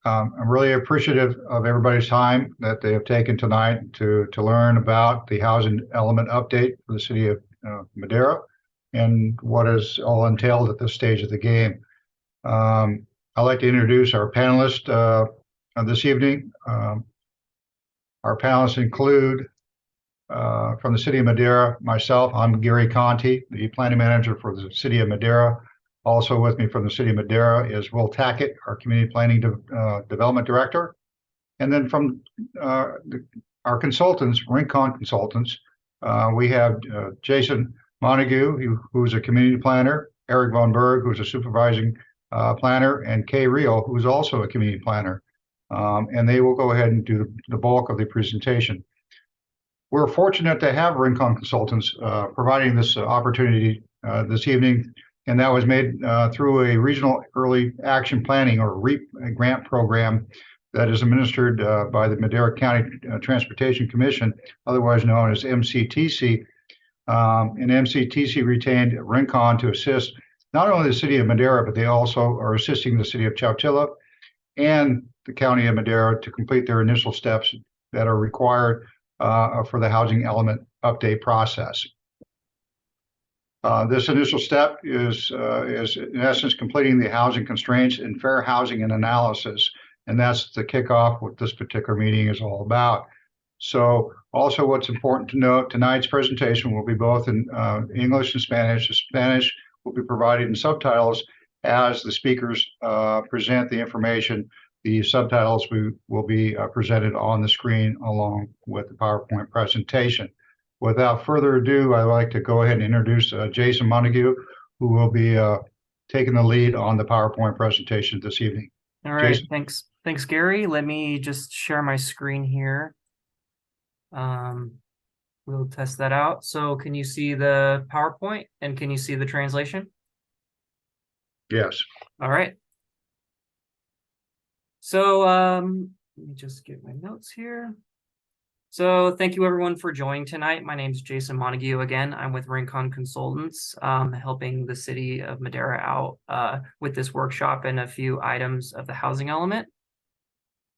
I'm really appreciative of everybody's time that they have taken tonight to learn about the housing element update for the city of Madera and what is all entailed at this stage of the game. I'd like to introduce our panelists this evening. Our panelists include from the city of Madera, myself, I'm Gary Conti, the planning manager for the city of Madera. Also with me from the city of Madera is Will Tackett, our community planning development director. And then from our consultants, Rincon Consultants, we have Jason Montague, who's a community planner, Eric Von Berg, who's a supervising planner, and Kay Reel, who's also a community planner. And they will go ahead and do the bulk of the presentation. We're fortunate to have Rincon Consultants providing this opportunity this evening, and that was made through a regional early action planning or REAP grant program that is administered by the Madera County Transportation Commission, otherwise known as MCTC. And MCTC retained Rincon to assist not only the city of Madera, but they also are assisting the city of Chowchilla and the county of Madera to complete their initial steps that are required for the housing element update process. This initial step is in essence completing the housing constraints and fair housing and analysis, and that's the kickoff what this particular meeting is all about. So also what's important to note, tonight's presentation will be both in English and Spanish. The Spanish will be provided in subtitles as the speakers present the information. The subtitles will be presented on the screen along with the PowerPoint presentation. Without further ado, I'd like to go ahead and introduce Jason Montague, who will be taking the lead on the PowerPoint presentation this evening. All right, Jason? thanks. Thanks, Gary. Let me just share my screen here. We'll test that out. So can you see the PowerPoint and can you see the translation? Yes. All right. So let me just get my notes here. So thank you everyone for joining tonight. My name is Jason Montague again. I'm with Rincon Consultants, helping the city of Madera out with this workshop and a few items of the housing element.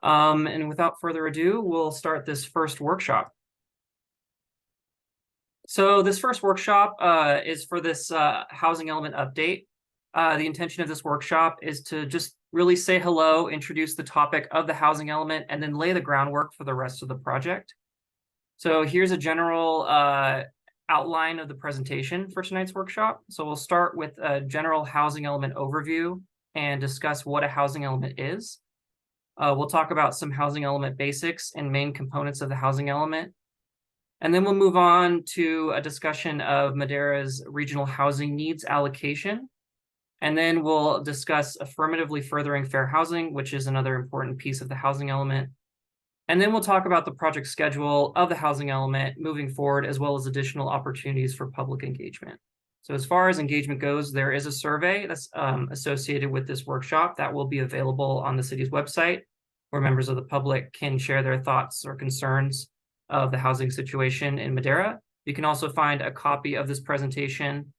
And without further ado, we'll start this first workshop. So this first workshop is for this housing element update. The intention of this workshop is to just really say hello, introduce the topic of the housing element, and then lay the groundwork for the rest of the project. So here's a general outline of the presentation for tonight's workshop. So we'll start with a general housing element overview and discuss what a housing element is. We'll talk about some housing element basics and main components of the housing element. And then we'll move on to a discussion of Madera's regional housing needs allocation. And then we'll discuss affirmatively furthering fair housing, which is another important piece of the housing element. And then we'll talk about the project schedule of the housing element moving forward, as well as additional opportunities for public engagement. So as far as engagement goes, there is a survey that's associated with this workshop that will be available on the city's website, where members of the public can share their thoughts or concerns of the housing situation in Madera. You can also find a copy of this presentation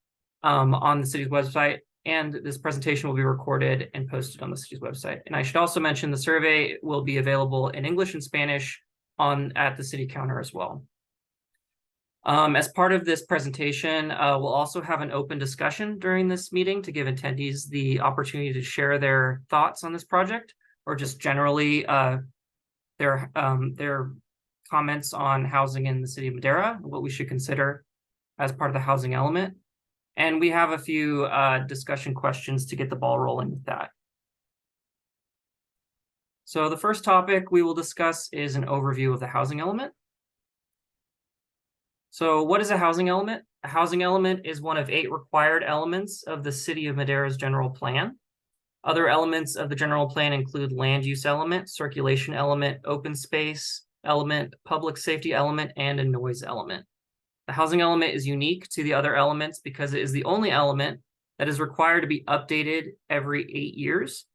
on the city's website, and this presentation will be recorded and posted on the city's website. And I should also mention the survey will be available in English and Spanish at the city counter as well. As part of this presentation, we'll also have an open discussion during this meeting to give attendees the opportunity to share their thoughts on this project, or just generally their comments on housing in the city of Madera, what we should consider as part of the housing element. And we have a few discussion questions to get the ball rolling with that. So the first topic we will discuss is an overview of the housing element. So what is a housing element? A housing element is one of 8 required elements of the city of Madera's general plan. Other elements of the general plan include land use element, circulation element, open space element, public safety element, and a noise element. The housing element is unique to the other elements because it is the only element that is required to be updated every 8 years.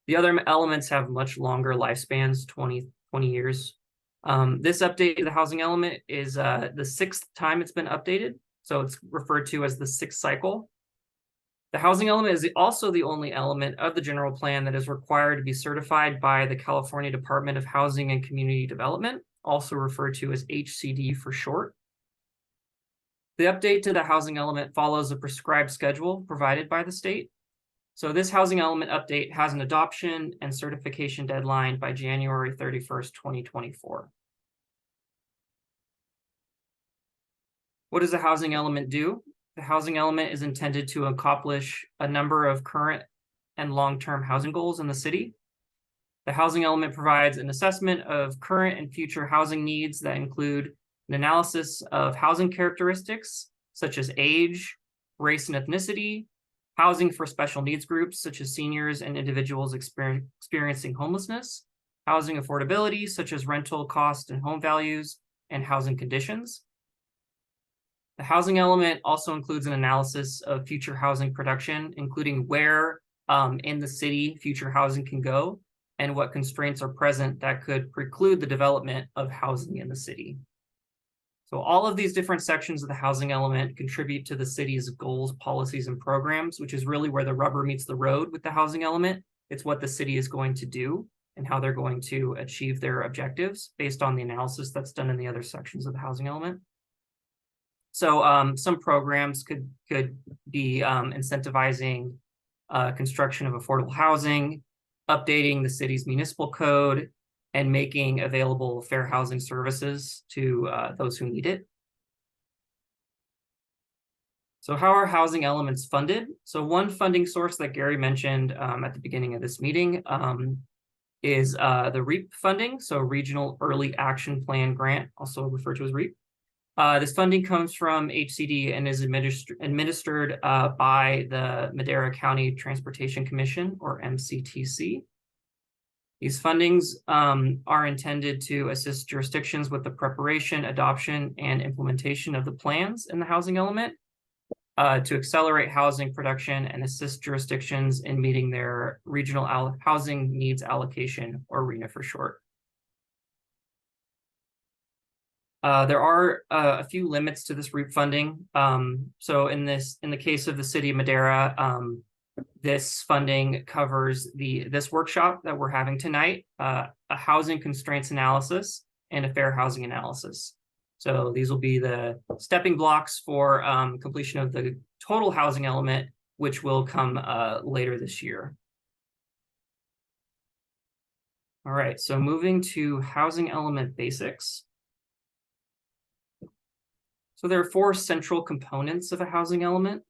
The other elements have much longer lifespans, 20 years. This update to the housing element is the 6th time it's been updated. So it's referred to as the 6th cycle. The housing element is also the only element of the general plan that is required to be certified by the California Department of Housing and Community Development, also referred to as HCD for short. The update to the housing element follows a prescribed schedule provided by the state. So this housing element update has an adoption and certification deadline by January 31st, 2024. What does the housing element do? The housing element is intended to accomplish a number of current and long-term housing goals in the city. The housing element provides an assessment of current and future housing needs that include an analysis of housing characteristics, such as age, race and ethnicity, housing for special needs groups, such as seniors and individuals experiencing homelessness, housing affordability, such as rental cost and home values, and housing conditions. The housing element also includes an analysis of future housing production, including where in the city future housing can go and what constraints are present that could preclude the development of housing in the city. So all of these different sections of the housing element contribute to the city's goals, policies, and programs, which is really where the rubber meets the road with the housing element. It's what the city is going to do and how they're going to achieve their objectives based on the analysis that's done in the other sections of the housing element. So some programs could be incentivizing construction of affordable housing, updating the city's municipal code, and making available fair housing services to those who need it. So how are housing elements funded? So one funding source that Gary mentioned at the beginning of this meeting is the REAP funding, so Regional Early Action Plan Grant, also referred to as REAP. This funding comes from HCD and is administered by the Madera County Transportation Commission, or MCTC. These fundings are intended to assist jurisdictions with the preparation, adoption, and implementation of the plans in the housing element, to accelerate housing production and assist jurisdictions in meeting their regional housing needs allocation, or RHNA for short. There are a few limits to this REAP funding. So in the case of the city of Madera, this funding covers this workshop that we're having tonight, a housing constraints analysis and a fair housing analysis. So these will be the stepping blocks for completion of the total housing element, which will come later this year. All right, so moving to housing element basics. So there are 4 central components of a housing element.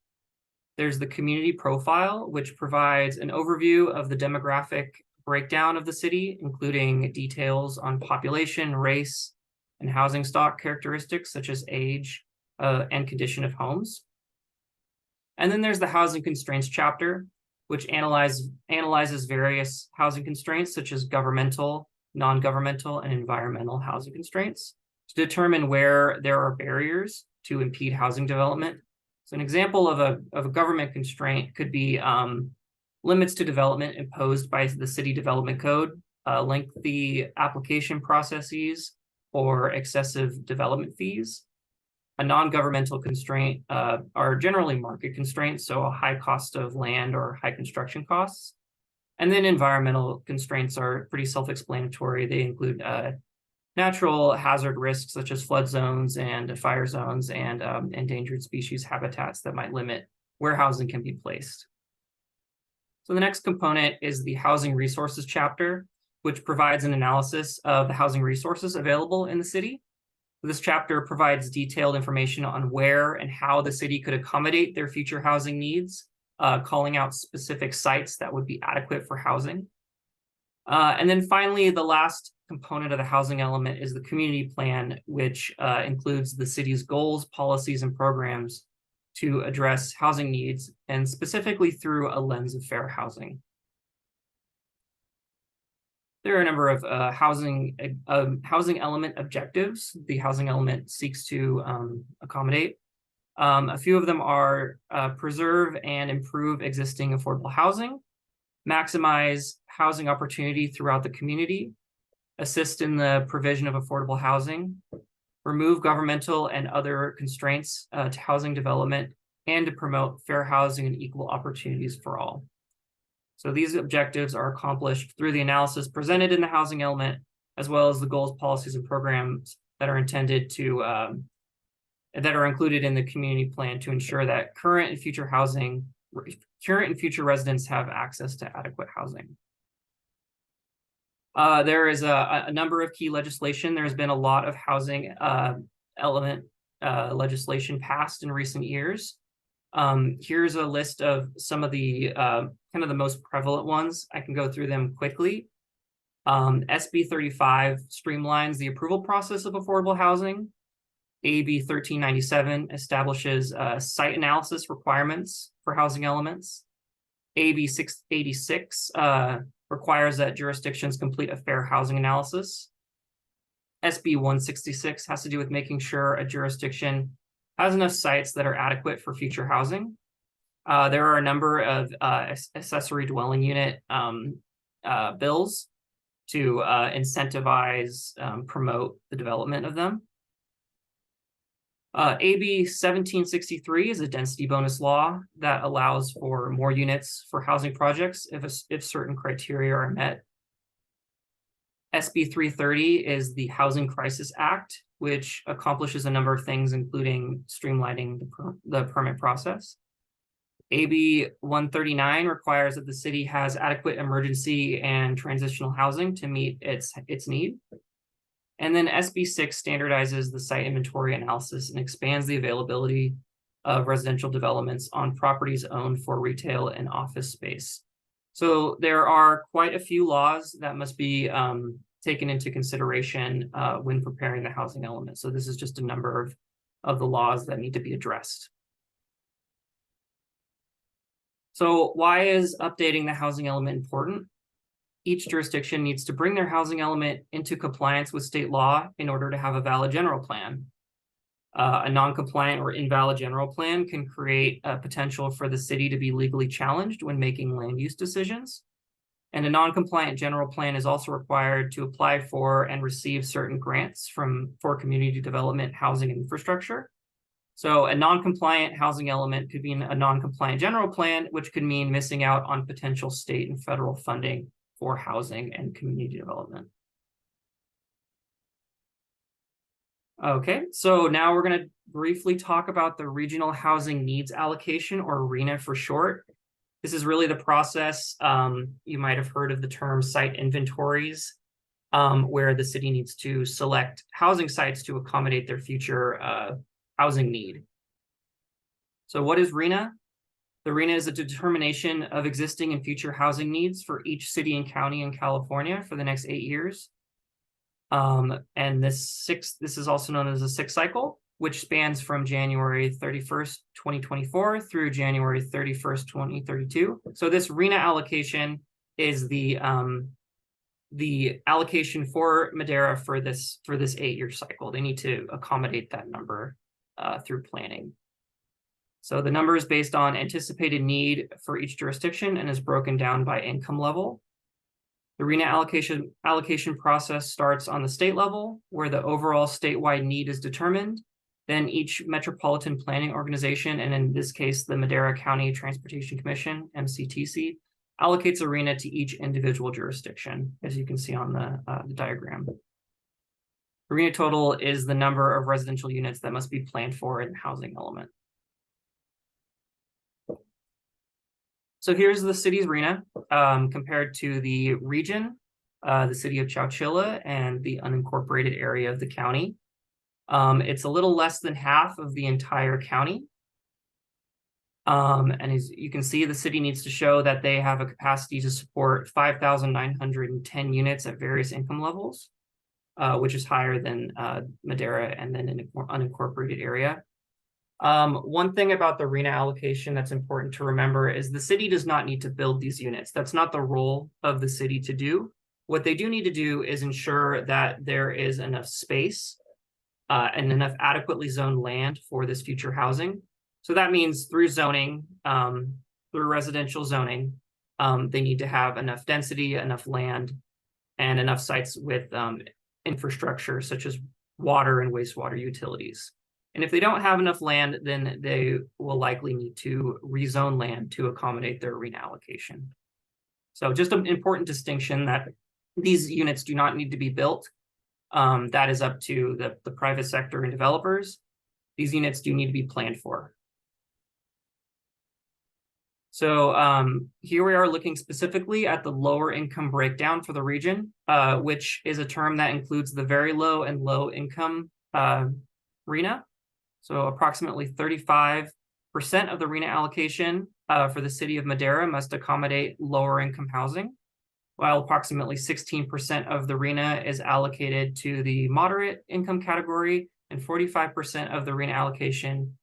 There's the community profile, which provides an overview of the demographic breakdown of the city, including details on population, race, and housing stock characteristics such as age and condition of homes. And then there's the housing constraints chapter, which analyzes various housing constraints such as governmental, non-governmental, and environmental housing constraints to determine where there are barriers to impede housing development. So an example of a government constraint could be limits to development imposed by the city development code, lengthy application processes, or excessive development fees. A non-governmental constraint are generally market constraints, so a high cost of land or high construction costs. And then environmental constraints are pretty self-explanatory. They include natural hazard risks such as flood zones and fire zones and endangered species habitats that might limit where housing can be placed. So the next component is the housing resources chapter, which provides an analysis of the housing resources available in the city. This chapter provides detailed information on where and how the city could accommodate their future housing needs, calling out specific sites that would be adequate for housing. And then finally, the last component of the housing element is the community plan, which includes the city's goals, policies, and programs to address housing needs, and specifically through a lens of fair housing. There are a number of housing element objectives the housing element seeks to accommodate. A few of them are preserve and improve existing affordable housing, maximize housing opportunity throughout the community, assist in the provision of affordable housing, remove governmental and other constraints to housing development, and to promote fair housing and equal opportunities for all. So these objectives are accomplished through the analysis presented in the housing element, as well as the goals, policies, and programs that are intended to that are included in the community plan to ensure that current and future residents have access to adequate housing. There is a number of key legislation. There's been a lot of housing element legislation passed in recent years. Here's a list of some of the kind of the most prevalent ones. I can go through them quickly. SB 35 streamlines the approval process of affordable housing. AB 1397 establishes site analysis requirements for housing elements. AB 686 requires that jurisdictions complete a fair housing analysis. SB 166 has to do with making sure a jurisdiction has enough sites that are adequate for future housing. There are a number of accessory dwelling unit bills to incentivize, promote the development of them. AB 1763 is a density bonus law that allows for more units for housing projects if certain criteria are met. SB 330 is the Housing Crisis Act, which accomplishes a number of things, including streamlining the permit process. AB 139 requires that the city has adequate emergency and transitional housing to meet its need. And then SB 6 standardizes the site inventory analysis and expands the availability of residential developments on properties owned for retail and office space. So there are quite a few laws that must be taken into consideration when preparing the housing element. So this is just a number of the laws that need to be addressed. So why is updating the housing element important? Each jurisdiction needs to bring their housing element into compliance with state law in order to have a valid general plan. A non-compliant or invalid general plan can create a potential for the city to be legally challenged when making land use decisions. And a non-compliant general plan is also required to apply for and receive certain grants for community development, housing, and infrastructure. So a non-compliant housing element could mean a non-compliant general plan, which could mean missing out on potential state and federal funding for housing and community development. Okay, so now we're going to briefly talk about the Regional Housing Needs Allocation, or RHNA for short. This is really the process. You might have heard of the term site inventories, where the city needs to select housing sites to accommodate their future housing need. So what is RHNA? The RHNA is a determination of existing and future housing needs for each city and county in California for the next 8 years. And this is also known as a 6 cycle, which spans from January 31st, 2024 through January 31st, 2032. So this RHNA allocation is the allocation for Madera for this 8-year cycle. They need to accommodate that number through planning. So the number is based on anticipated need for each jurisdiction and is broken down by income level. The RHNA allocation process starts on the state level, where the overall statewide need is determined. Then each metropolitan planning organization, and in this case, the Madera County Transportation Commission, MCTC, allocates a RHNA to each individual jurisdiction, as you can see on the diagram. The RHNA total is the number of residential units that must be planned for in the housing element. So here's the city's RHNA compared to the region, the city of Chowchilla, and the unincorporated area of the county. It's a little less than half of the entire county. And as you can see, the city needs to show that they have a capacity to support 5,910 units at various income levels, which is higher than Madera and then an unincorporated area. One thing about the RHNA allocation that's important to remember is the city does not need to build these units. That's not the role of the city to do. What they do need to do is ensure that there is enough space and enough adequately zoned land for this future housing. So that means through zoning, through residential zoning, they need to have enough density, enough land, and enough sites with infrastructure such as water and wastewater utilities. And if they don't have enough land, then they will likely need to rezone land to accommodate their arena allocation. So just an important distinction that these units do not need to be built. That is up to the private sector and developers. These units do need to be planned for. So here we are looking specifically at the lower income breakdown for the region, which is a term that includes the very low and low income RHNA. So approximately 35% of the RHNA allocation for the city of Madera must accommodate lower income housing, while approximately 16% of the RHNA is allocated to the moderate income category, and 45% of the RHNA allocation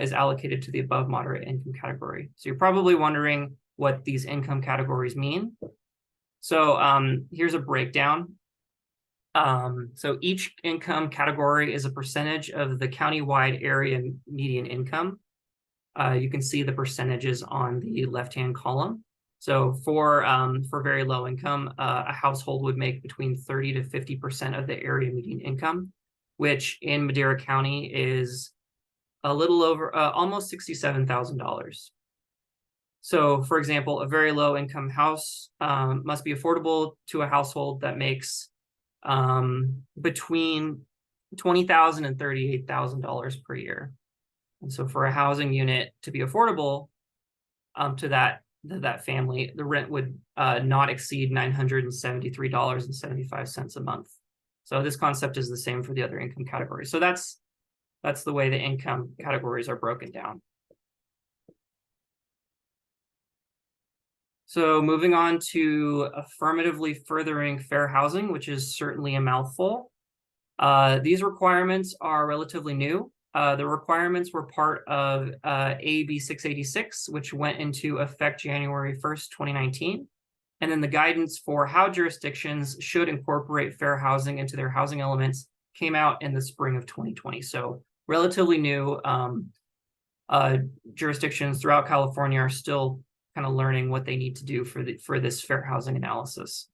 is allocated to the above moderate income category. So you're probably wondering what these income categories mean. So here's a breakdown. So each income category is a percentage of the countywide area median income. You can see the percentages on the left-hand column. So for very low income, a household would make between 30 to 50% of the area median income, which in Madera County is a little over almost $67,000. So for example, a very low income house must be affordable to a household that makes between $20,000 and $38,000 per year. And so for a housing unit to be affordable to that family, the rent would not exceed $973.75 a month. So this concept is the same for the other income categories. So that's the way the income categories are broken down. So moving on to affirmatively furthering fair housing, which is certainly a mouthful. These requirements are relatively new. The requirements were part of AB 686, which went into effect January 1st, 2019. And then the guidance for how jurisdictions should incorporate fair housing into their housing elements came out in the spring of 2020. So relatively new. Jurisdictions throughout California are still kind of learning what they need to do for this fair housing analysis.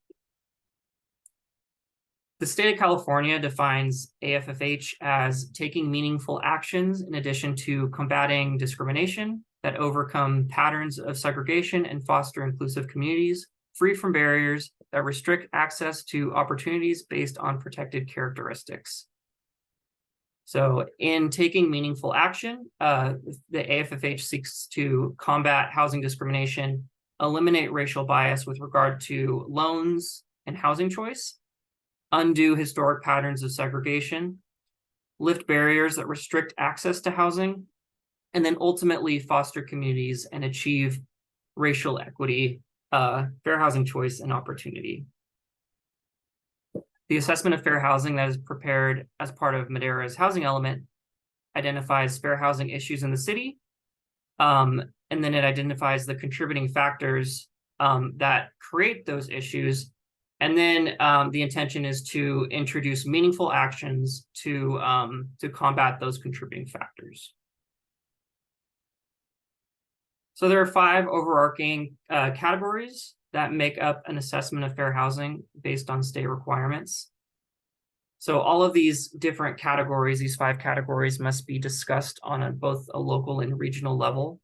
The state of California defines AFFH as taking meaningful actions in addition to combating discrimination that overcome patterns of segregation and foster inclusive communities free from barriers that restrict access to opportunities based on protected characteristics. So in taking meaningful action, the AFFH seeks to combat housing discrimination, eliminate racial bias with regard to loans and housing choice, undo historic patterns of segregation, lift barriers that restrict access to housing, and then ultimately foster communities and achieve racial equity, fair housing choice, and opportunity. The assessment of fair housing that is prepared as part of Madera's housing element identifies fair housing issues in the city, and then it identifies the contributing factors that create those issues. And then the intention is to introduce meaningful actions to combat those contributing factors. So there are 5 overarching categories that make up an assessment of fair housing based on state requirements. So all of these different categories, these 5 categories, must be discussed on both a local and regional level.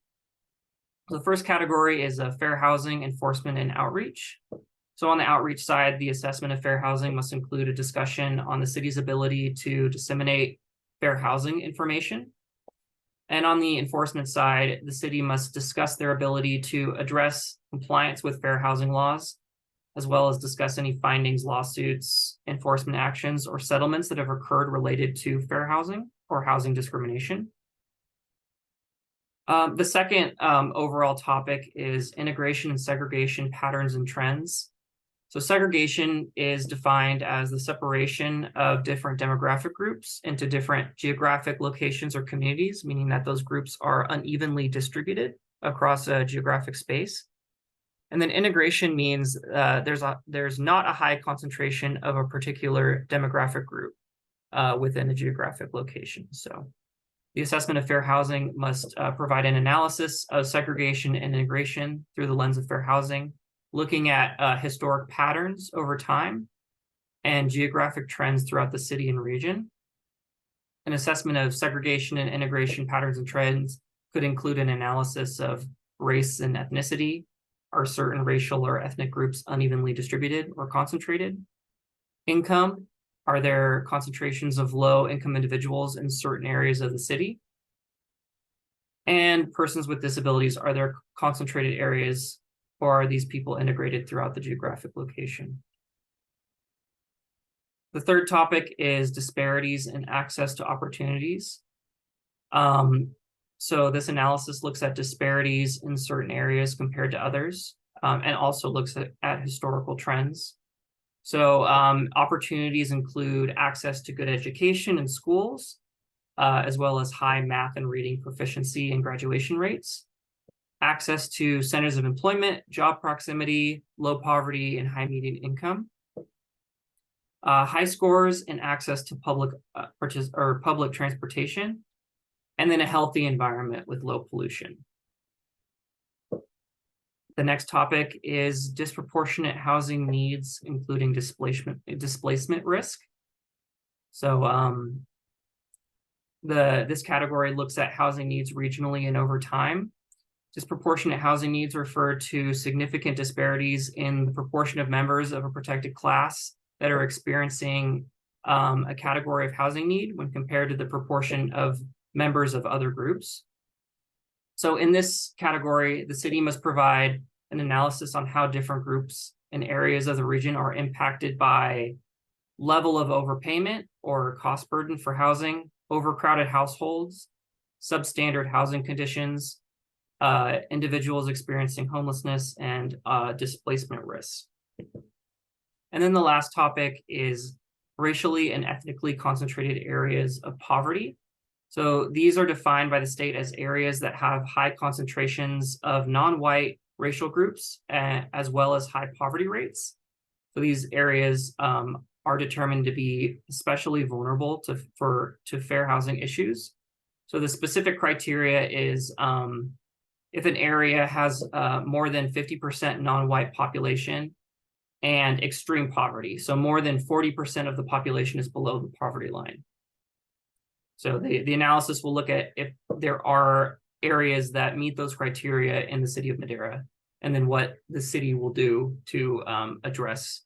The first category is fair housing enforcement and outreach. So on the outreach side, the assessment of fair housing must include a discussion on the city's ability to disseminate fair housing information. And on the enforcement side, the city must discuss their ability to address compliance with fair housing laws, as well as discuss any findings, lawsuits, enforcement actions, or settlements that have occurred related to fair housing or housing discrimination. The second overall topic is integration and segregation patterns and trends. So segregation is defined as the separation of different demographic groups into different geographic locations or communities, meaning that those groups are unevenly distributed across a geographic space. And then integration means there's not a high concentration of a particular demographic group within a geographic location. So the assessment of fair housing must provide an analysis of segregation and integration through the lens of fair housing, looking at historic patterns over time and geographic trends throughout the city and region. An assessment of segregation and integration patterns and trends could include an analysis of race and ethnicity. Are certain racial or ethnic groups unevenly distributed or concentrated? Income, are there concentrations of low-income individuals in certain areas of the city? And persons with disabilities, are there concentrated areas, or are these people integrated throughout the geographic location? The third topic is disparities in access to opportunities. So this analysis looks at disparities in certain areas compared to others, and also looks at historical trends. So opportunities include access to good education in schools, as well as high math and reading proficiency and graduation rates, access to centers of employment, job proximity, low poverty, and high median income, high scores and access to public transportation, and then a healthy environment with low pollution. The next topic is disproportionate housing needs, including displacement risk. So this category looks at housing needs regionally and over time. Disproportionate housing needs refer to significant disparities in the proportion of members of a protected class that are experiencing a category of housing need when compared to the proportion of members of other groups. So in this category, the city must provide an analysis on how different groups and areas of the region are impacted by level of overpayment or cost burden for housing, overcrowded households, substandard housing conditions, individuals experiencing homelessness, and displacement risks. And then the last topic is racially and ethnically concentrated areas of poverty. So these are defined by the state as areas that have high concentrations of non-white racial groups, as well as high poverty rates. So these areas are determined to be especially vulnerable to fair housing issues. So the specific criteria is if an area has more than 50% non-white population and extreme poverty. So more than 40% of the population is below the poverty line. So the analysis will look at if there are areas that meet those criteria in the city of Madera, and then what the city will do to address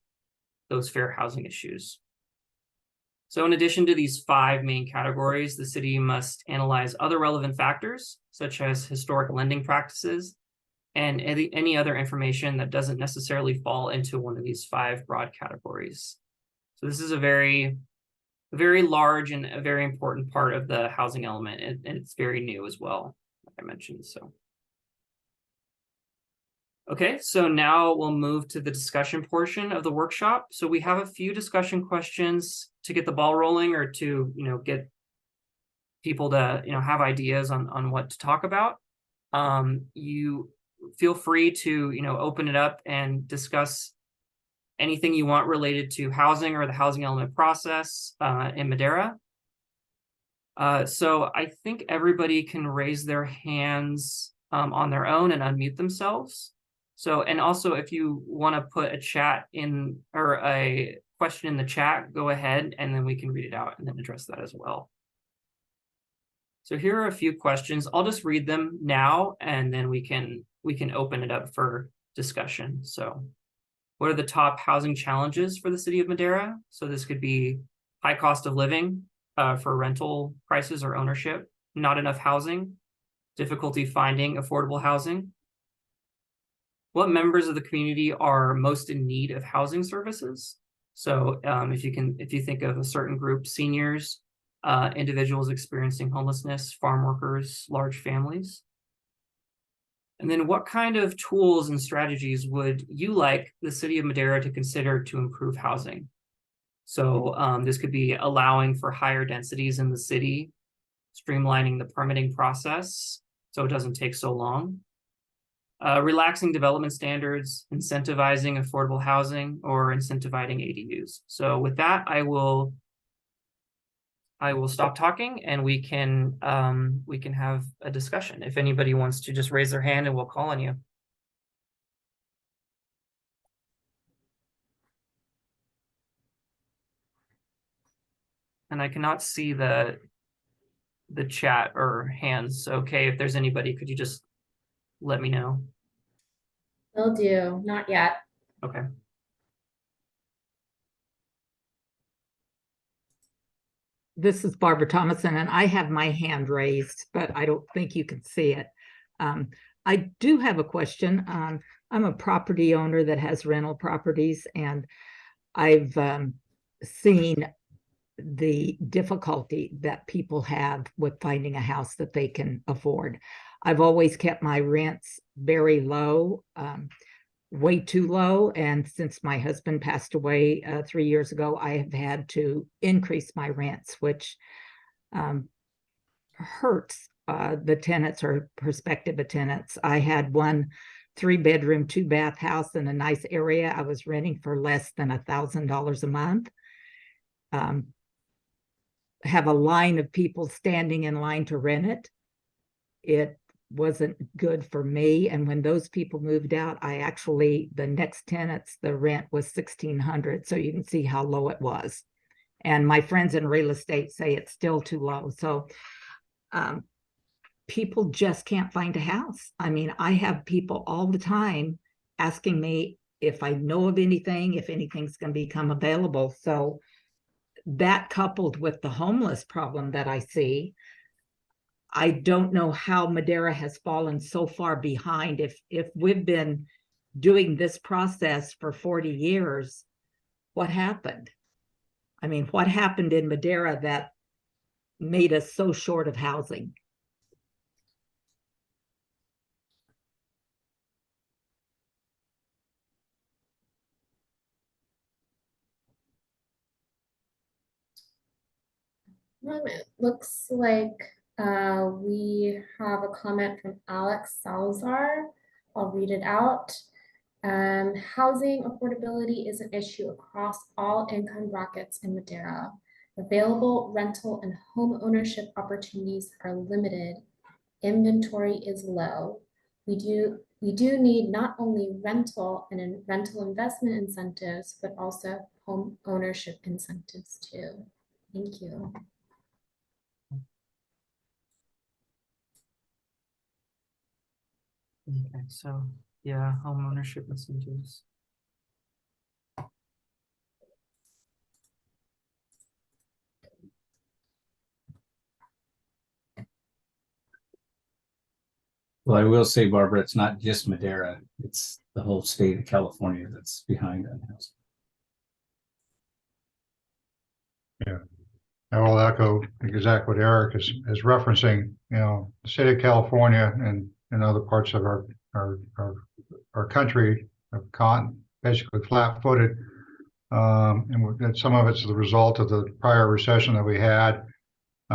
those fair housing issues. So in addition to these 5 main categories, the city must analyze other relevant factors, such as historic lending practices and any other information that doesn't necessarily fall into one of these 5 broad categories. So this is a very large and a very important part of the housing element, and it's very new as well, like I mentioned. So okay, so now we'll move to the discussion portion of the workshop. So we have a few discussion questions to get the ball rolling, or to get people to have ideas on what to talk about. You feel free to open it up and discuss anything you want related to housing or the housing element process in Madera. So I think everybody can raise their hands on their own and unmute themselves. So, and also if you want to put a chat in, or a question in the chat, go ahead and then we can read it out and then address that as well. So here are a few questions. I'll just read them now, and then we can open it up for discussion. So what are the top housing challenges for the city of Madera? So this could be high cost of living for rental prices or ownership, not enough housing, difficulty finding affordable housing. What members of the community are most in need of housing services? So if you think of a certain group, seniors, individuals experiencing homelessness, farm workers, large families. And then what kind of tools and strategies would you like the city of Madera to consider to improve housing? So this could be allowing for higher densities in the city, streamlining the permitting process so it doesn't take so long, relaxing development standards, incentivizing affordable housing, or incentivizing ADUs. So with that, I will stop talking, and we can have a discussion. If anybody wants to just raise their hand, and we'll call on you. And I cannot see the the chat or hands. Okay, if there's anybody, could you just let me know? Will do. Not yet. Okay. This is Barbara Thomason, and I have my hand raised, but I don't think you can see it. I do have a question. I'm a property owner that has rental properties, and I've seen the difficulty that people have with finding a house that they can afford. I've always kept my rents very low, way too low. And since my husband passed away 3 years ago, I have had to increase my rents, which hurts the tenants or prospective tenants. I had one 3-bedroom, 2-bath house in a nice area. I was renting for less than $1,000 a month. Have a line of people standing in line to rent it. It wasn't good for me. And when those people moved out, the next tenants, the rent was $1,600. So you can see how low it was. And my friends in real estate say it's still too low. So people just can't find a house. I mean, I have people all the time asking me if I know of anything, if anything's going to become available. So that coupled with the homeless problem that I see, I don't know how Madera has fallen so far behind. If we've been doing this process for 40 years, what happened? I mean, what happened in Madera that made us so short of housing? It looks like we have a comment from Alex Salazar. I'll read it out. Housing affordability is an issue across all income brackets in Madera. Available rental and home ownership opportunities are limited. Inventory is low. We do need not only rental and rental investment incentives, but also home ownership incentives too. Thank you. Okay, so yeah, home ownership incentives. Well, I will say, Barbara, it's not just Madera, it's the whole state of California that's behind on housing. I will echo exactly what Eric is referencing. You know, the state of California and other parts of our country have caught basically flat-footed. And some of it's the result of the prior recession that we had.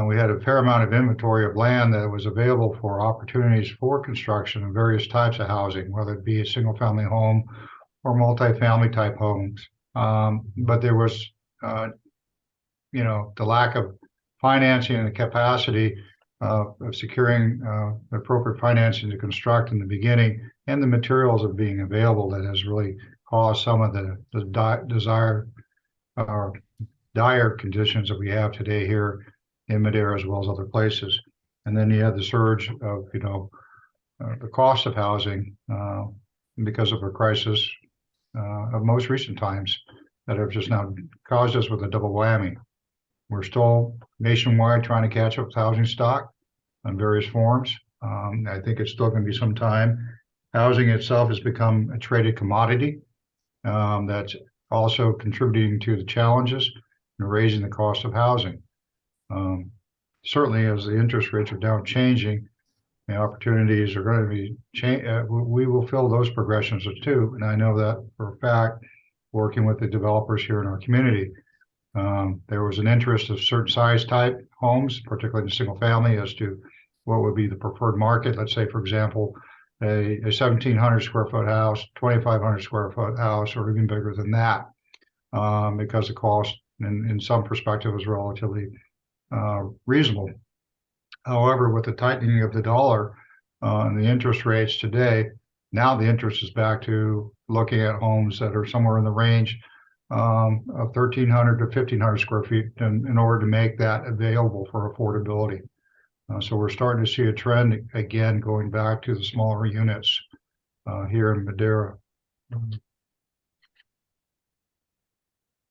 We had a fair amount of inventory of land that was available for opportunities for construction of various types of housing, whether it be a single-family home or multifamily type homes. But there was you know, the lack of financing and the capacity of securing the appropriate financing to construct in the beginning, and the materials of being available, that has really caused some of the dire conditions that we have today here in Madera as well as other places. And then you have the surge of, you know, the cost of housing because of a crisis of most recent times that have just now caused us with a double whammy. We're still nationwide trying to catch up with housing stock in various forms. I think it's still going to be some time. Housing itself has become a traded commodity that's also contributing to the challenges and raising the cost of housing. Certainly, as the interest rates are down changing, the opportunities are going to be we will fill those progressions too. And I know that for a fact, working with the developers here in our community. There was an interest of certain size type homes, particularly in single family, as to what would be the preferred market. Let's say, for example, a 1,700 square foot house, 2,500 square foot house, or even bigger than that, because the cost in some perspective was relatively reasonable. However, with the tightening of the dollar and the interest rates today, now the interest is back to looking at homes that are somewhere in the range of 1,300 to 1,500 square feet in order to make that available for affordability. So we're starting to see a trend again, going back to the smaller units here in Madera.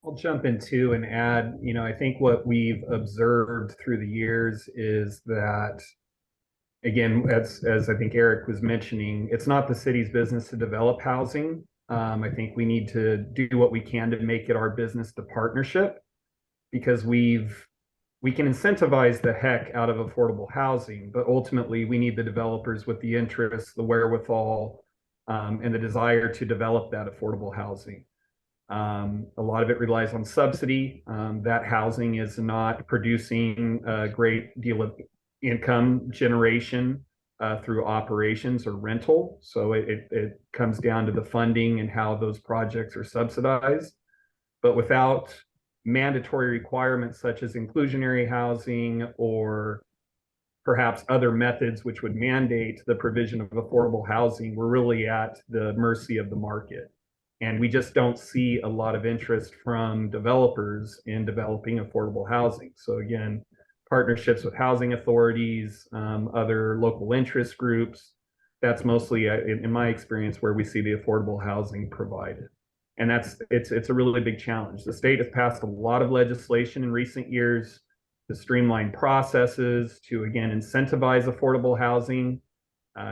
I'll jump in too and add, I think what we've observed through the years is that, again, as I think Eric was mentioning, it's not the city's business to develop housing. I think we need to do what we can to make it our business to partnership, because we can incentivize the heck out of affordable housing, but ultimately we need the developers with the interest, the wherewithal, and the desire to develop that affordable housing. A lot of it relies on subsidy. That housing is not producing a great deal of income generation through operations or rental. So it comes down to the funding and how those projects are subsidized. But without mandatory requirements such as inclusionary housing or perhaps other methods which would mandate the provision of affordable housing, we're really at the mercy of the market. And we just don't see a lot of interest from developers in developing affordable housing. So again, partnerships with housing authorities, other local interest groups, that's mostly, in my experience, where we see the affordable housing provided. And it's a really big challenge. The state has passed a lot of legislation in recent years to streamline processes, to again incentivize affordable housing.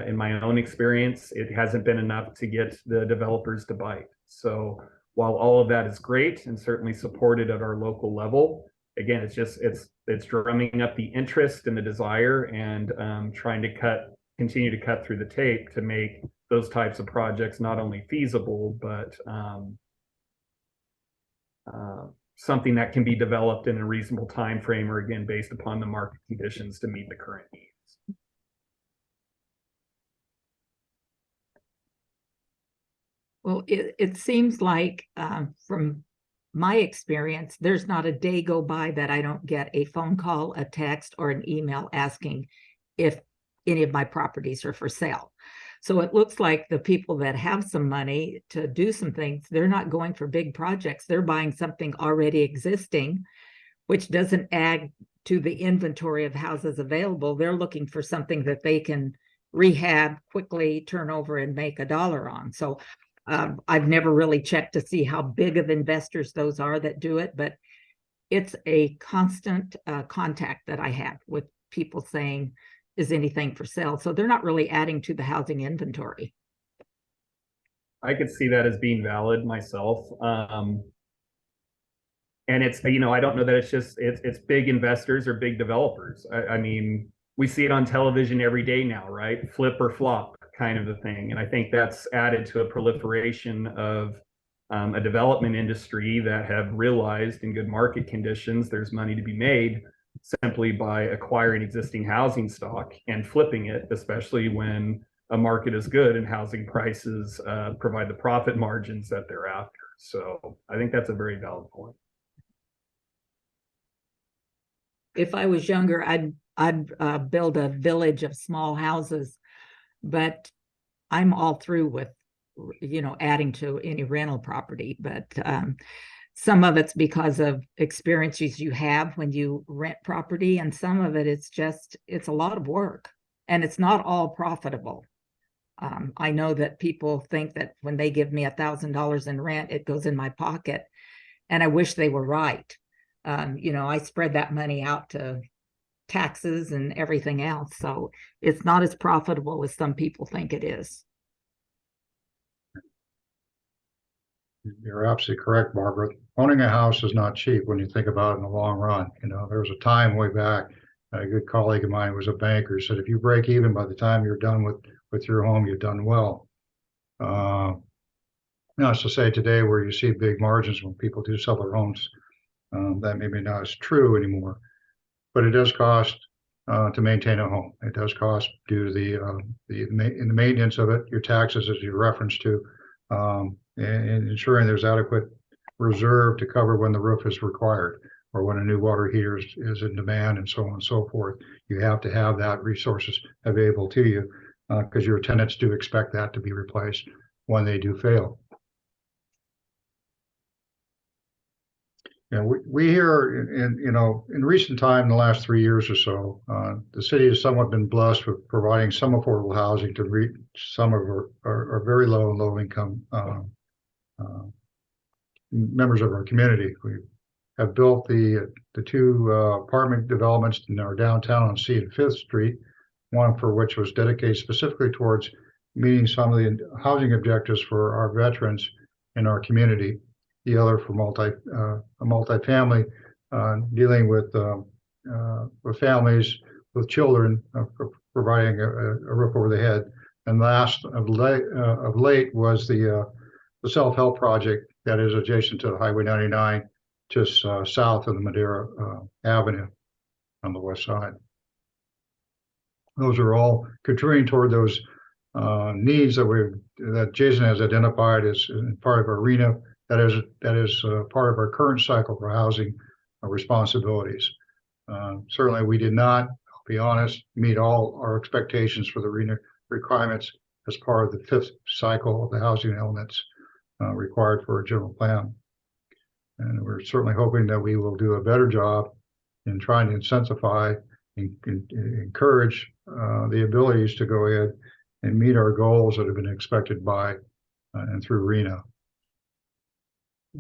In my own experience, it hasn't been enough to get the developers to bite. So while all of that is great and certainly supported at our local level, again, it's drumming up the interest and the desire, and trying to continue to cut through the tape to make those types of projects not only feasible, but something that can be developed in a reasonable time frame, or again, based upon the market conditions to meet the current needs. Well, it seems like from my experience, there's not a day go by that I don't get a phone call, a text, or an email asking if any of my properties are for sale. So it looks like the people that have some money to do some things, they're not going for big projects. They're buying something already existing, which doesn't add to the inventory of houses available. They're looking for something that they can rehab quickly, turn over, and make $1 on. So I've never really checked to see how big of investors those are that do it, but it's a constant contact that I have with people saying, is anything for sale? So they're not really adding to the housing inventory. I could see that as being valid myself. And it's, I don't know that it's big investors or big developers. I mean, we see it on television every day now, right? Flip or flop kind of a thing. And I think that's added to a proliferation of a development industry that have realized in good market conditions, there's money to be made simply by acquiring existing housing stock and flipping it, especially when a market is good and housing prices provide the profit margins that they're after. So I think that's a very valid point. If I was younger, I'd build a village of small houses, but I'm all through with, adding to any rental property. But some of it's because of experiences you have when you rent property, and some of it it's a lot of work, and it's not all profitable. I know that people think that when they give me $1,000 in rent, it goes in my pocket, and I wish they were right. I spread that money out to taxes and everything else, so it's not as profitable as some people think it is. You're absolutely correct, Barbara. Owning a house is not cheap when you think about it in the long run. There was a time way back, a good colleague of mine was a banker, said if you break even by the time you're done with your home, you've done well. Not to say today where you see big margins when people do sell their homes, that maybe not as true anymore, but it does cost to maintain a home. It does cost due to the maintenance of it, your taxes, as you referenced to, and ensuring there's adequate reserve to cover when the roof is required or when a new water heater is in demand, and so on and so forth. You have to have that resources available to you because your tenants do expect that to be replaced when they do fail. Yeah, we hear in recent time, in the last 3 years or so, the city has somewhat been blessed with providing some affordable housing to reach some of our very low and low income members of our community. We have built the two apartment developments in our downtown on C and Fifth Street, one for which was dedicated specifically towards meeting some of the housing objectives for our veterans in our community. The other for a multifamily dealing with families with children, providing a roof over the head. And last of late was the self-help project that is adjacent to Highway 99, just south of the Madera Avenue on the west side. Those are all contributing toward those needs that Jason has identified as part of our arena. That is part of our current cycle for housing responsibilities. Certainly, we did not, I'll be honest, meet all our expectations for the arena requirements as part of the fifth cycle of the housing elements required for a general plan. And we're certainly hoping that we will do a better job in trying to incentivize and encourage the abilities to go ahead and meet our goals that have been expected by and through RENA.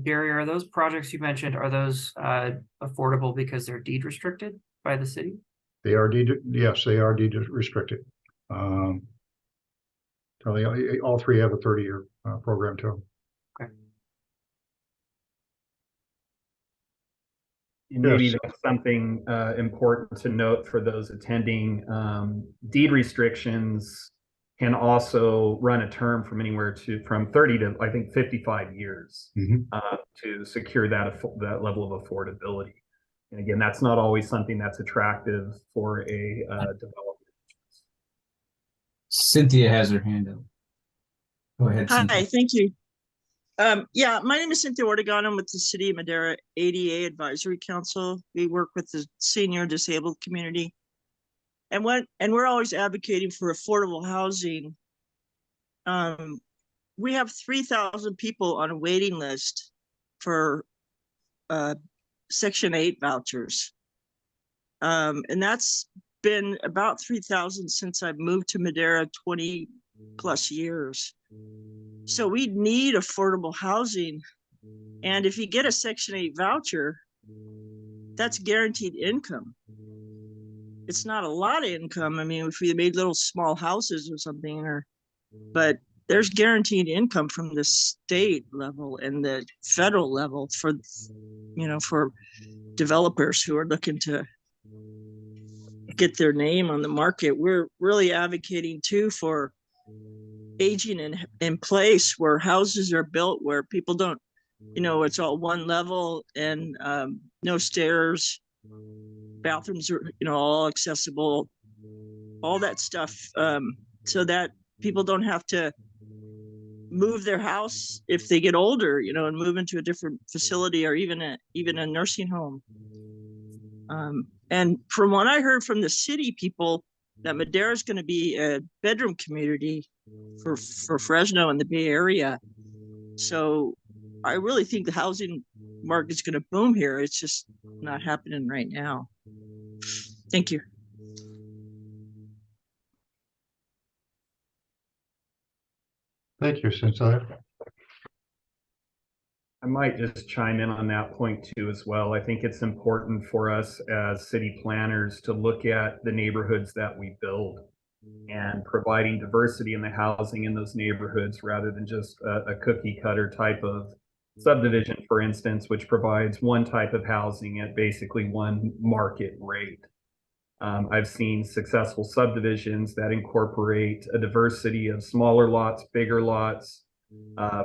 Gary, are those projects you mentioned, are those affordable because they're deed restricted by the city? They are yes, they are deed restricted. All three have a 30-year program to them. Okay. And maybe Yes. that's something important to note for those attending. Deed restrictions can also run a term from from 30 to I think 55 years to secure that level of affordability. And again, that's not always something that's attractive for a developer. Cynthia has her hand up. Go ahead, Hi, Cynthia. thank you. Yeah, my name is Cynthia Ortegon. I'm with the City of Madera ADA Advisory Council. We work with the senior disabled community. And we're always advocating for affordable housing. We have 3,000 people on a waiting list for Section 8 vouchers. And that's been about 3,000 since I've moved to Madera 20 plus years. So we need affordable housing. And if you get a Section 8 voucher, that's guaranteed income. It's not a lot of income. I mean, if we made little small houses or something, but there's guaranteed income from the state level and the federal level for developers who are looking to get their name on the market. We're really advocating too for aging in place where houses are built where people don't, it's all one level and no stairs, bathrooms are, all accessible, all that stuff, so that people don't have to move their house if they get older, and move into a different facility or even a nursing home. And from what I heard from the city people, that Madera is going to be a bedroom community for Fresno and the Bay Area. So I really think the housing market is going to boom here. It's just not happening right now. Thank you. Thank you, Cynthia. I might just chime in on that point too as well. I think it's important for us as city planners to look at the neighborhoods that we build and providing diversity in the housing in those neighborhoods rather than just a cookie cutter type of subdivision, for instance, which provides one type of housing at basically one market rate. I've seen successful subdivisions that incorporate a diversity of smaller lots, bigger lots,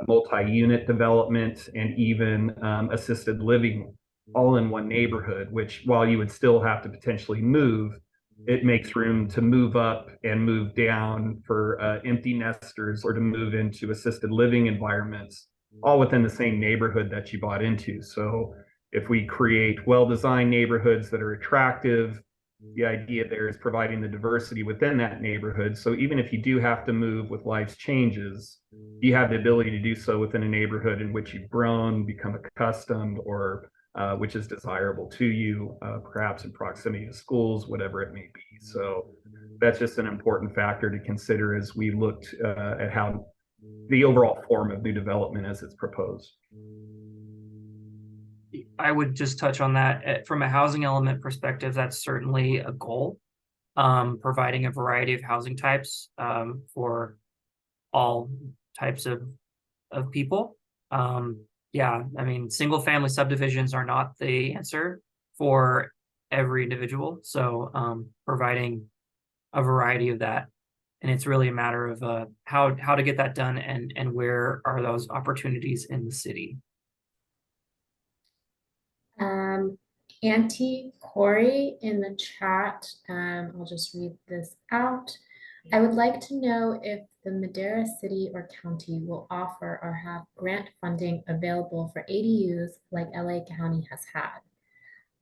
multi-unit development, and even assisted living all in one neighborhood, which while you would still have to potentially move, it makes room to move up and move down for empty nesters or to move into assisted living environments, all within the same neighborhood that you bought into. So if we create well-designed neighborhoods that are attractive, the idea there is providing the diversity within that neighborhood. So even if you do have to move with life's changes, you have the ability to do so within a neighborhood in which you've grown, become accustomed, or which is desirable to you, perhaps in proximity to schools, whatever it may be. So that's just an important factor to consider as we looked at how the overall form of new development as it's proposed. I would just touch on that. From a housing element perspective, that's certainly a goal. Providing a variety of housing types for all types of people. Yeah, I mean, single family subdivisions are not the answer for every individual. So providing a variety of that. And it's really a matter of how to get that done and where are those opportunities in the city. Auntie Corey in the chat, I'll just read this out. I would like to know if the Madera City or County will offer or have grant funding available for ADUs like LA County has had.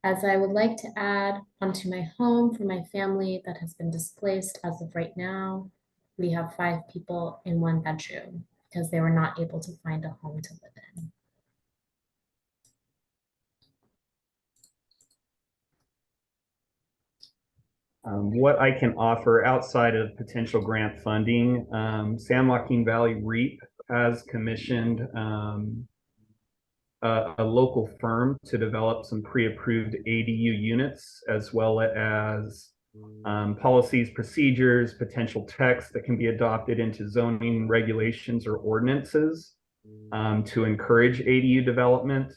As I would like to add onto my home for my family that has been displaced as of right now. We have 5 people in 1 bedroom because they were not able to find a home to live in. What I can offer outside of potential grant funding, San Joaquin Valley REAP has commissioned a local firm to develop some pre-approved ADU units, as well as policies, procedures, potential text that can be adopted into zoning regulations or ordinances to encourage ADU development.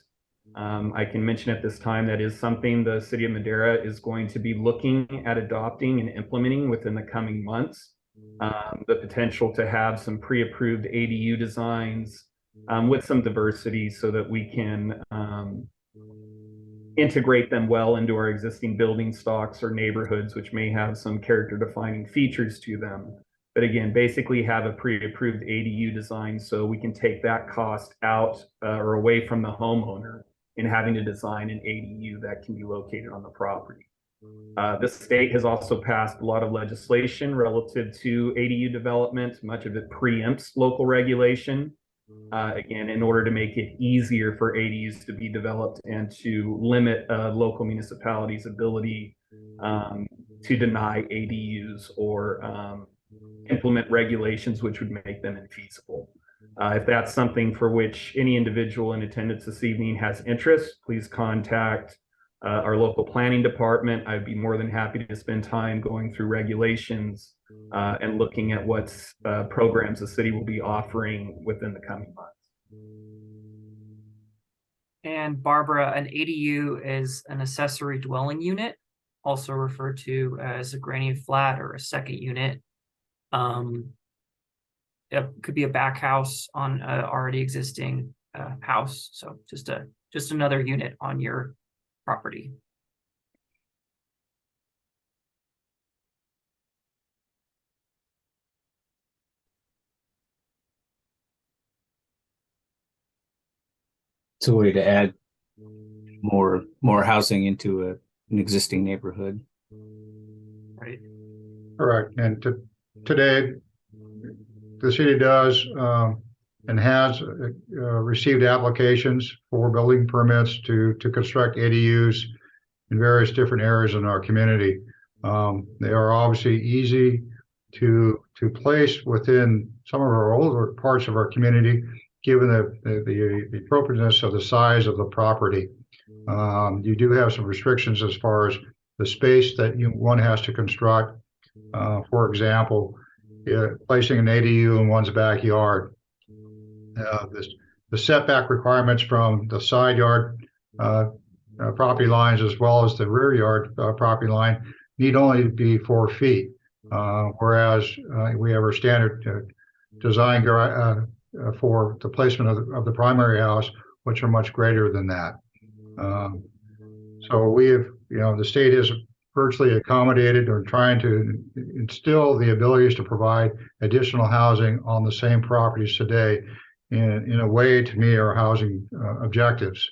I can mention at this time that is something the city of Madera is going to be looking at adopting and implementing within the coming months. The potential to have some pre-approved ADU designs with some diversity so that we can integrate them well into our existing building stocks or neighborhoods, which may have some character defining features to them. But again, basically have a pre-approved ADU design so we can take that cost out or away from the homeowner in having to design an ADU that can be located on the property. The state has also passed a lot of legislation relative to ADU development. Much of it preempts local regulation. Again, in order to make it easier for ADUs to be developed and to limit local municipalities' ability to deny ADUs or implement regulations which would make them infeasible. If that's something for which any individual in attendance this evening has interest, please contact our local planning department. I'd be more than happy to spend time going through regulations and looking at what programs the city will be offering within the coming months. And Barbara, an ADU is an accessory dwelling unit, also referred to as a granny flat or a second unit. It could be a back house on an already existing house. So just another unit on your property. It's a way to add more housing into an existing neighborhood. Right. Correct. And today, the city does and has received applications for building permits to construct ADUs in various different areas in our community. They are obviously easy to place within some of our older parts of our community, given the appropriateness of the size of the property. You do have some restrictions as far as the space that one has to construct. For example, placing an ADU in one's backyard. The setback requirements from the side yard property lines as well as the rear yard property line need only be 4 feet, whereas we have our standard design for the placement of the primary house, which are much greater than that. So we have, the state has virtually accommodated or trying to instill the abilities to provide additional housing on the same properties today in a way to meet our housing objectives.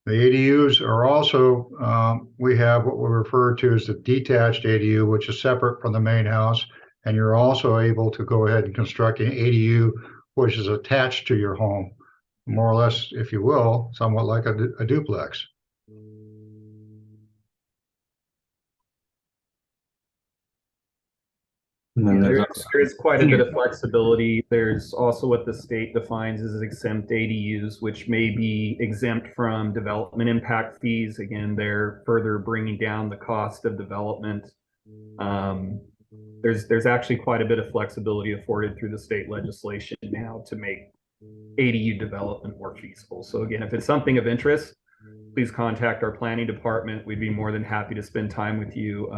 The ADUs are also, we have what we refer to as the detached ADU, which is separate from the main house. And you're also able to go ahead and construct an ADU, which is attached to your home, more or less, if you will, somewhat like a duplex. And then there's There is quite a bit of flexibility. There's also what the state defines as exempt ADUs, which may be exempt from development impact fees. Again, they're further bringing down the cost of development. There's actually quite a bit of flexibility afforded through the state legislation now to make ADU development more feasible. So again, if it's something of interest, please contact our planning department. We'd be more than happy to spend time with you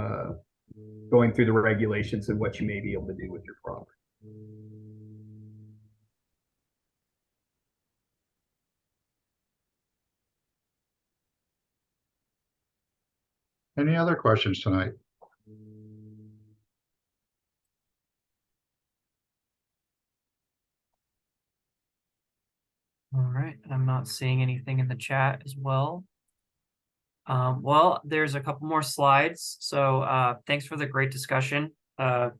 going through the regulations and what you may be able to do with your property. Any other questions tonight? All right, I'm not seeing anything in the chat as well. Well, there's a couple more slides. So thanks for the great discussion. Yeah,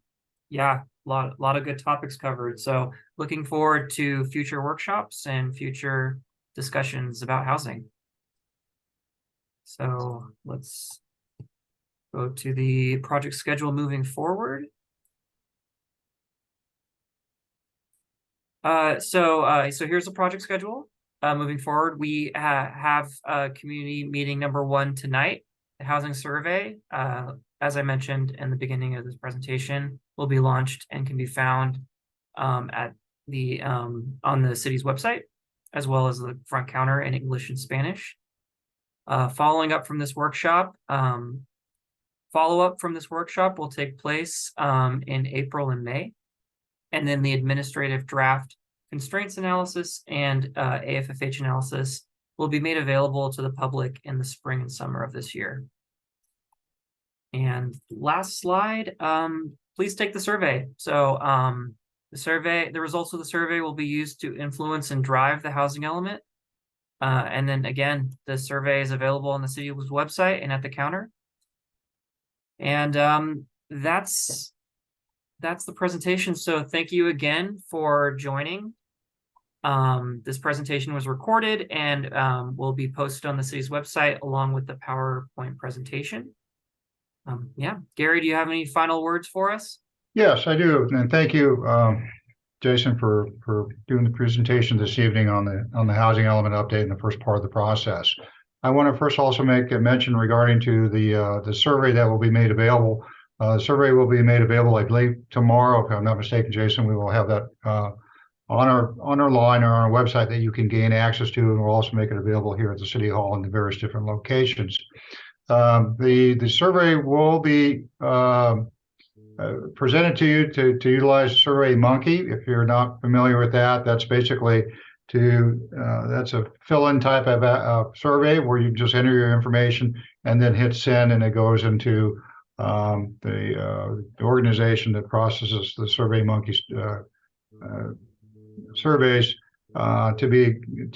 a lot of good topics covered. So looking forward to future workshops and future discussions about housing. So let's go to the project schedule moving forward. So here's the project schedule. Moving forward, we have community meeting number 1 tonight. The housing survey, as I mentioned in the beginning of this presentation, will be launched and can be found at the on the city's website, as well as the front counter in English and Spanish. Following up from this workshop, follow-up from this workshop will take place in April and May. And then the administrative draft constraints analysis and AFFH analysis will be made available to the public in the spring and summer of this year. And last slide, please take the survey. So the results of the survey will be used to influence and drive the housing element. And then again, the survey is available on the city's website and at the counter. And that's the presentation. So thank you again for joining. This presentation was recorded and will be posted on the city's website along with the PowerPoint presentation. Yeah, Gary, do you have any final words for us? Yes, I do. And thank you, Jason, for doing the presentation this evening on the housing element update in the first part of the process. I want to first also make a mention regarding to the survey that will be made available. The survey will be made available, I believe, tomorrow. If I'm not mistaken, Jason, we will have that on our line or on our website that you can gain access to, and we'll also make it available here at the City Hall in the various different locations. The survey will be presented to you to utilize SurveyMonkey. If you're not familiar with that, that's basically that's a fill-in type of survey where you just enter your information and then hit send, and it goes into the organization that processes the SurveyMonkey surveys to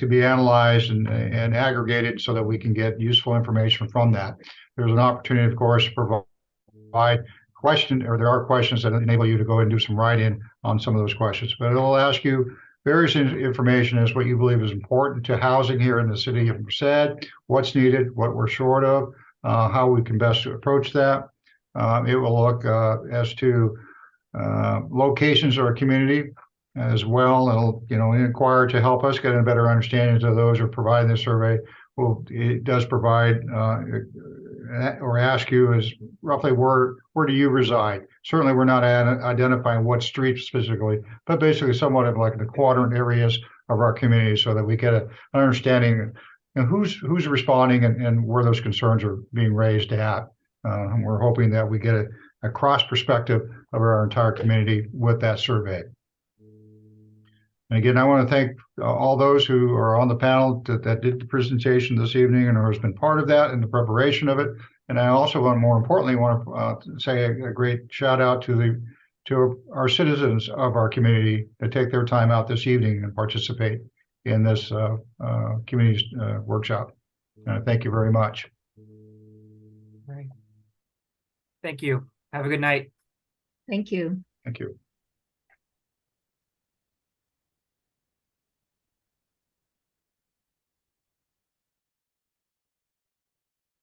be analyzed and aggregated so that we can get useful information from that. There's an opportunity, of course, to provide there are questions that enable you to go and do some write-in on some of those questions, but it'll ask you various information as what you believe is important to housing here in the city of Merced, what's needed, what we're short of, how we can best approach that. It will look as to locations of our community as well. It'll inquire to help us get a better understanding of those who are providing the survey. Well, it does provide or ask you is roughly where do you reside? Certainly, we're not identifying what street specifically, but basically somewhat of like the quadrant areas of our community, so that we get an understanding of who's responding and where those concerns are being raised at. And we're hoping that we get a cross perspective of our entire community with that survey. And again, I want to thank all those who are on the panel that did the presentation this evening and who has been part of that in the preparation of it. And I also more importantly, want to say a great shout out to our citizens of our community that take their time out this evening and participate in this community workshop. Thank you very much. Right. Thank you. Have a good night. Thank you. Thank you.